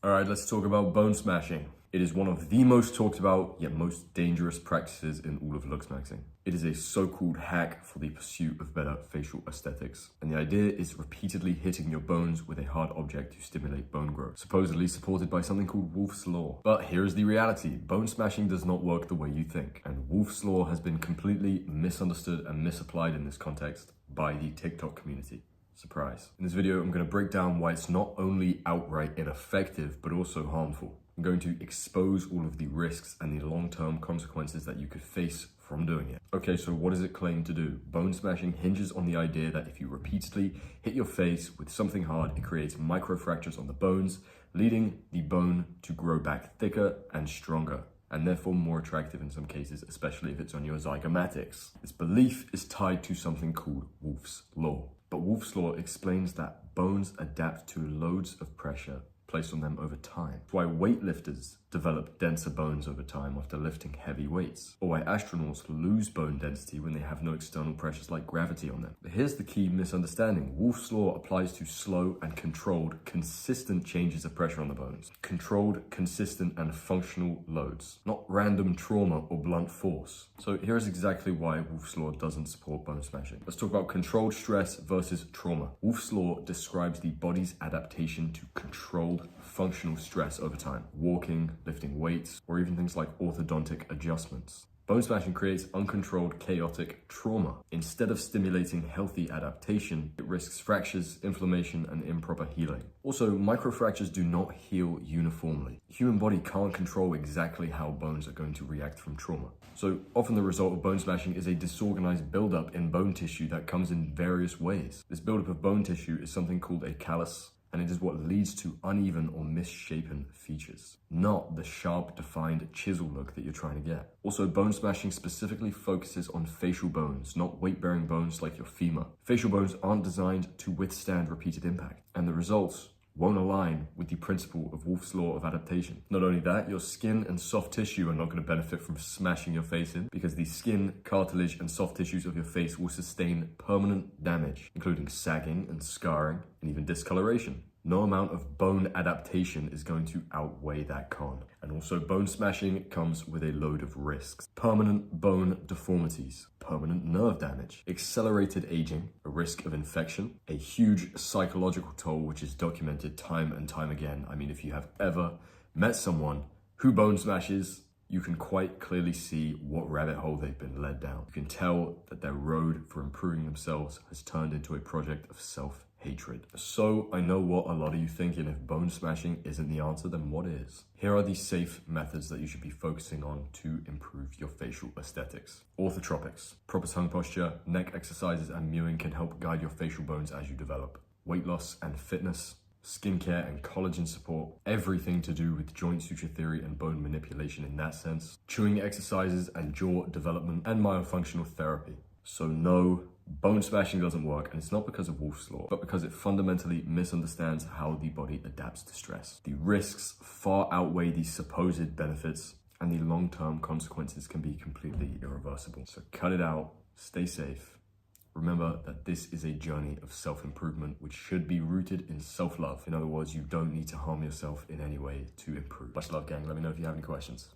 All right, let's talk about bone smashing. It is one of the most talked about, yet most dangerous practices in all of Luxmaxxing. It is a so-called hack for the pursuit of better facial aesthetics. And the idea is repeatedly hitting your bones with a hard object to stimulate bone growth, supposedly supported by something called Wolff's Law. But here's the reality. Bone smashing does not work the way you think. And Wolff's Law has been completely misunderstood and misapplied in this context by the TikTok community. Surprise. In this video, I'm going to break down why it's not only outright ineffective, but also harmful. I'm going to expose all of the risks and the long-term consequences that you could face from doing it. Okay, so what does it claim to do? Bone smashing hinges on the idea that if you repeatedly hit your face with something hard, it creates microfractures on the bones, leading the bone to grow back thicker and stronger, and therefore more attractive in some cases, especially if it's on your zygomatics. This belief is tied to something called Wolff's Law. But Wolff's Law explains that bones adapt to loads of pressure placed on them over time. It's why weightlifters develop denser bones over time after lifting heavy weights, or why astronauts lose bone density when they have no external pressures like gravity on them. But here's the key misunderstanding. Wolff's Law applies to slow and controlled, consistent changes of pressure on the bones. Controlled, consistent, and functional loads, not random trauma or blunt force. So here's exactly why Wolff's Law doesn't support bone smashing. Let's talk about controlled stress versus trauma. Wolff's Law describes the body's adaptation to controlled functional stress over time. Walking, lifting weights, or even things like orthodontic adjustments. Bone smashing creates uncontrolled, chaotic trauma. Instead of stimulating healthy adaptation, it risks fractures, inflammation, and improper healing. Also, microfractures do not heal uniformly. The human body can't control exactly how bones are going to react from trauma. So often the result of bone smashing is a disorganized buildup in bone tissue that comes in various ways. This buildup of bone tissue is something called a callus, and it is what leads to uneven or misshapen features, not the sharp, defined chisel look that you're trying to get. Also, bone smashing specifically focuses on facial bones, not weight-bearing bones like your femur. Facial bones aren't designed to withstand repeated impact, and the results won't align with the principle of Wolff's Law of adaptation. Not only that, your skin and soft tissue are not going to benefit from smashing your face in, because the skin, cartilage, and soft tissues of your face will sustain permanent damage, including sagging and scarring, and even discoloration. No amount of bone adaptation is going to outweigh that con. And also, bone smashing comes with a load of risks. Permanent bone deformities, permanent nerve damage, accelerated aging, a risk of infection, a huge psychological toll which is documented time and time again. I mean, if you have ever met someone who bone smashes, you can quite clearly see what rabbit hole they've been led down. You can tell that their road for improving themselves has turned into a project of self-hatred. So I know what a lot of you thinking. If bone smashing isn't the answer, then what is? Here are the safe methods that you should be focusing on to improve your facial aesthetics. Orthotropics, proper tongue posture, neck exercises, and mewing can help guide your facial bones as you develop. Weight loss and fitness, skincare and collagen support, everything to do with joint suture theory and bone manipulation in that sense, chewing exercises and jaw development, and myofunctional therapy. So no, bone smashing doesn't work, and it's not because of Wolff's Law, but because it fundamentally misunderstands how the body adapts to stress. The risks far outweigh the supposed benefits, and the long-term consequences can be completely irreversible. So cut it out, stay safe. Remember that this is a journey of self-improvement which should be rooted in self-love. In other words, you don't need to harm yourself in any way to improve. Much love, gang. Let me know if you have any questions.